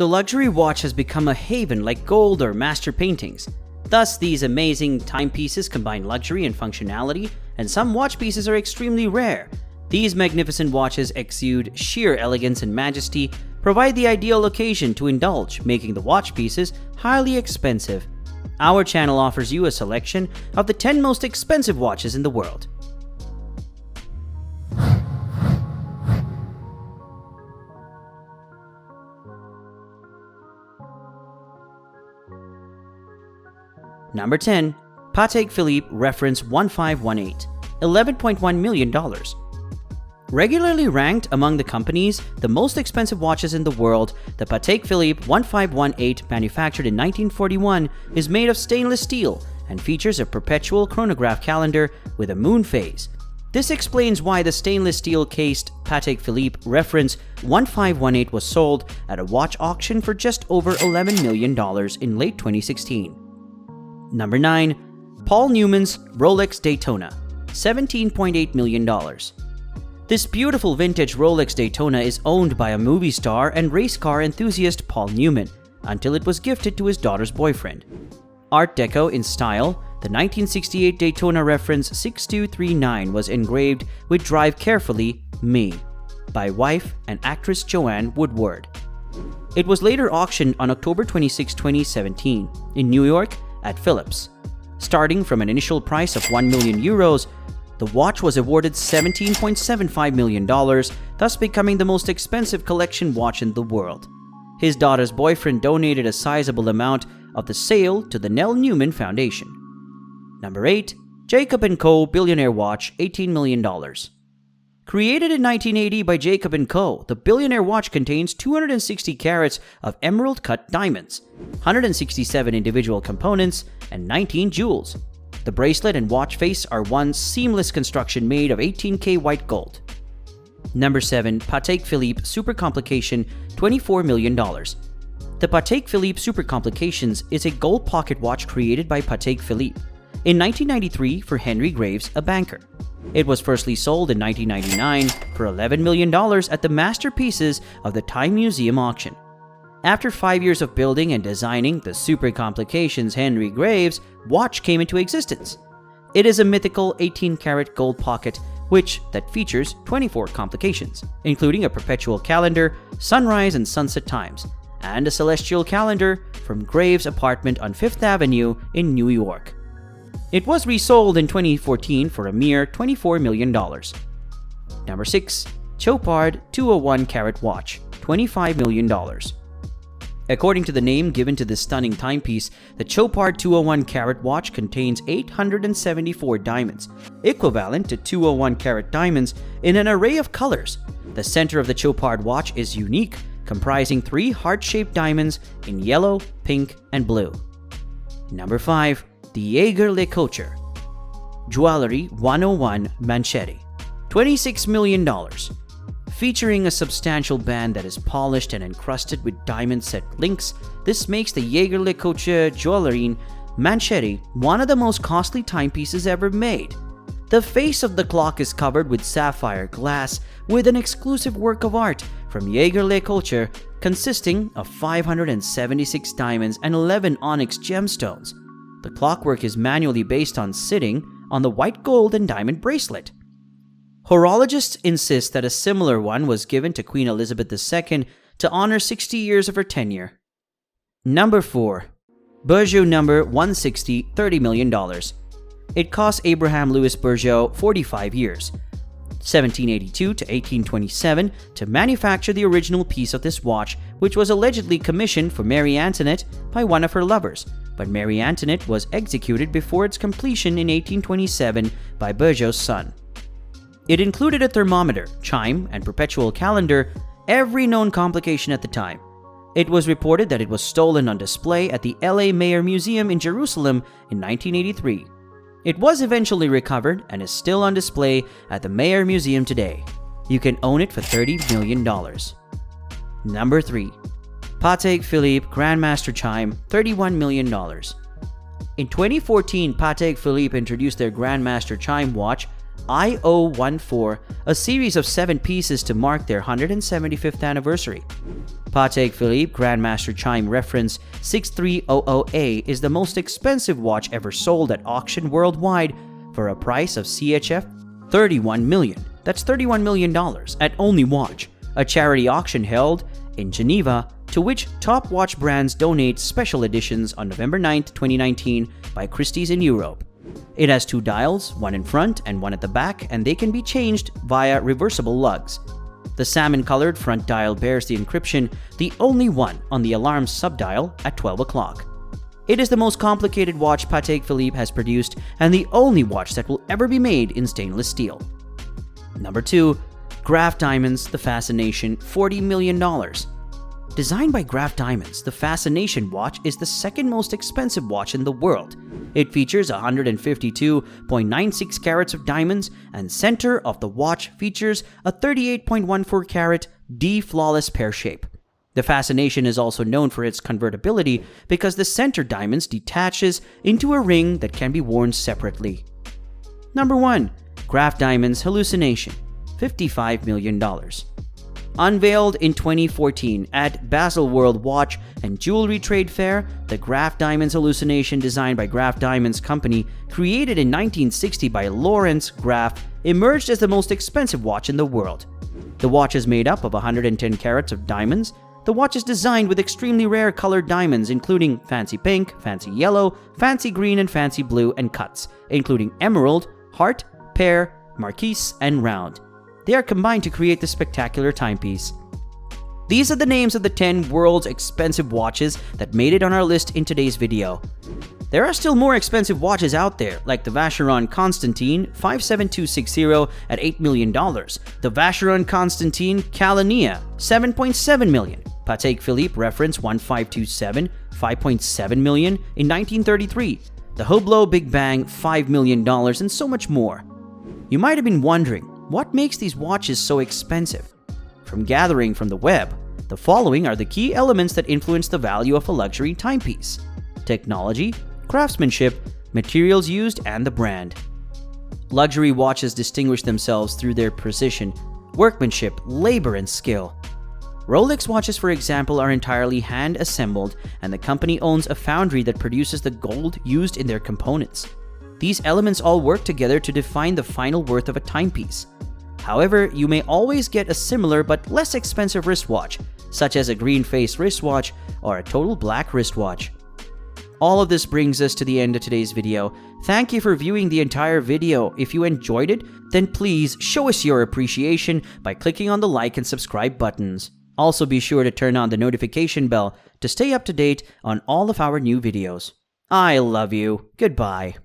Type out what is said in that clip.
The luxury watch has become a haven like gold or master paintings. Thus, these amazing timepieces combine luxury and functionality, and some watch pieces are extremely rare. These magnificent watches exude sheer elegance and majesty, provide the ideal occasion to indulge, making the watch pieces highly expensive. Our channel offers you a selection of the 10 most expensive watches in the world. Number 10. Patek Philippe Reference 1518, $11.1 million. Regularly ranked among the companies the most expensive watches in the world, the Patek Philippe 1518, manufactured in 1941, is made of stainless steel and features a perpetual chronograph calendar with a moon phase. This explains why the stainless steel cased Patek Philippe Reference 1518 was sold at a watch auction for just over $11 million in late 2016. Number 9. Paul Newman's Rolex Daytona, $17.8 million. This beautiful vintage Rolex Daytona is owned by a movie star and race car enthusiast Paul Newman until it was gifted to his daughter's boyfriend. Art Deco in style, the 1968 Daytona Reference 6239 was engraved with "Drive Carefully, Me" by wife and actress Joanne Woodward. It was later auctioned on October 26, 2017 in New York at Philippe. Starting from an initial price of €1 million, the watch was awarded $17.75 million, thus becoming the most expensive collection watch in the world. His daughter's boyfriend donated a sizable amount of the sale to the Nell Newman Foundation. Number 8. Jacob & Co. Billionaire Watch, $18 million. Created in 1980 by Jacob & Co., the Billionaire watch contains 260 carats of emerald-cut diamonds, 167 individual components, and 19 jewels. The bracelet and watch face are one seamless construction made of 18K white gold. Number 7. Patek Philippe Super Complication, $24 million. The Patek Philippe Super Complications is a gold pocket watch created by Patek Philippe in 1993 for Henry Graves, a banker. It was firstly sold in 1999 for $11 million at the Masterpieces of the Time Museum auction. After 5 years of building and designing, the Super Complications Henry Graves watch came into existence. It is a mythical 18-karat gold pocket that features 24 complications, including a perpetual calendar, sunrise and sunset times, and a celestial calendar from Graves' apartment on Fifth Avenue in New York. It was resold in 2014 for a mere $24 million. Number 6. Chopard 201-karat watch, $25 million. According to the name given to this stunning timepiece, the Chopard 201-karat watch contains 874 diamonds, equivalent to 201-karat diamonds in an array of colors. The center of the Chopard watch is unique, comprising 3 heart-shaped diamonds in yellow, pink, and blue. Number 5. The JaegerLeCoultre Jewelry 101 Manchetti, $26 million. Featuring a substantial band that is polished and encrusted with diamond-set links, this makes the JaegerLeCoultre Jewelry Manchetti one of the most costly timepieces ever made. The face of the clock is covered with sapphire glass with an exclusive work of art from JaegerLeCoultre consisting of 576 diamonds and 11 onyx gemstones. The clockwork is manually based on sitting on the white gold and diamond bracelet. Horologists insist that a similar one was given to Queen Elizabeth II to honor 60 years of her tenure. Number 4. Bergio number 160, $30 million. It cost Abraham Louis Bergio 45 years, 1782 to 1827, to manufacture the original piece of this watch, which was allegedly commissioned for Marie Antoinette by one of her lovers, but Marie Antoinette was executed before its completion in 1827 by Bergio's son. It included a thermometer, chime, and perpetual calendar, every known complication at the time. It was reported that it was stolen on display at the LA Mayer Museum in Jerusalem in 1983. It was eventually recovered and is still on display at the Mayer Museum today. You can own it for $30 million. Number 3. Patek Philippe Grandmaster Chime, $31 million. In 2014, Patek Philippe introduced their Grandmaster Chime watch IO14, a series of 7 pieces to mark their 175th anniversary. Patek Philippe Grandmaster Chime reference 6300A is the most expensive watch ever sold at auction worldwide for a price of CHF 31 million. That's $31 million at Only Watch, a charity auction held in Geneva, to which top watch brands donate special editions on November 9, 2019 by Christie's in Europe. It has 2 dials, one in front and one at the back, and they can be changed via reversible lugs. The salmon-colored front dial bears the encryption, "The only one," on the alarm subdial at 12 o'clock. It is the most complicated watch Patek Philippe has produced and the only watch that will ever be made in stainless steel. Number 2. Graph Diamonds, the Fascination, $40 million. Designed by Graph Diamonds, the Fascination watch is the second most expensive watch in the world. It features 152.96 carats of diamonds, and center of the watch features a 38.14 carat D flawless pear shape. The Fascination is also known for its convertibility because the center diamonds detaches into a ring that can be worn separately. Number 1. Graph Diamonds Hallucination, $55 million. Unveiled in 2014 at Basel World Watch and Jewelry Trade Fair, the Graph Diamonds Hallucination, designed by Graph Diamonds Company, created in 1960 by Lawrence Graph, emerged as the most expensive watch in the world. The watch is made up of 110 carats of diamonds. The watch is designed with extremely rare colored diamonds, including fancy pink, fancy yellow, fancy green, and fancy blue, and cuts, including emerald, heart, pear, marquise, and round. They are combined to create the spectacular timepiece. These are the names of the 10 world's expensive watches that made it on our list in today's video. There are still more expensive watches out there, like the Vacheron Constantine 57260 at $8 million, the Vacheron Constantine Calania 7.7 million, Patek Philippe reference 1527 5.7 million in 1933, the Hublot Big Bang $5 million, and so much more. You might have been wondering, what makes these watches so expensive? From gathering from the web, the following are the key elements that influence the value of a luxury timepiece: technology, craftsmanship, materials used, and the brand. Luxury watches distinguish themselves through their precision, workmanship, labor, and skill. Rolex watches, for example, are entirely hand-assembled, and the company owns a foundry that produces the gold used in their components. These elements all work together to define the final worth of a timepiece. However, you may always get a similar but less expensive wristwatch, such as a green face wristwatch or a total black wristwatch. All of this brings us to the end of today's video. Thank you for viewing the entire video. If you enjoyed it, then please show us your appreciation by clicking on the like and subscribe buttons. Also, be sure to turn on the notification bell to stay up to date on all of our new videos. I love you. Goodbye.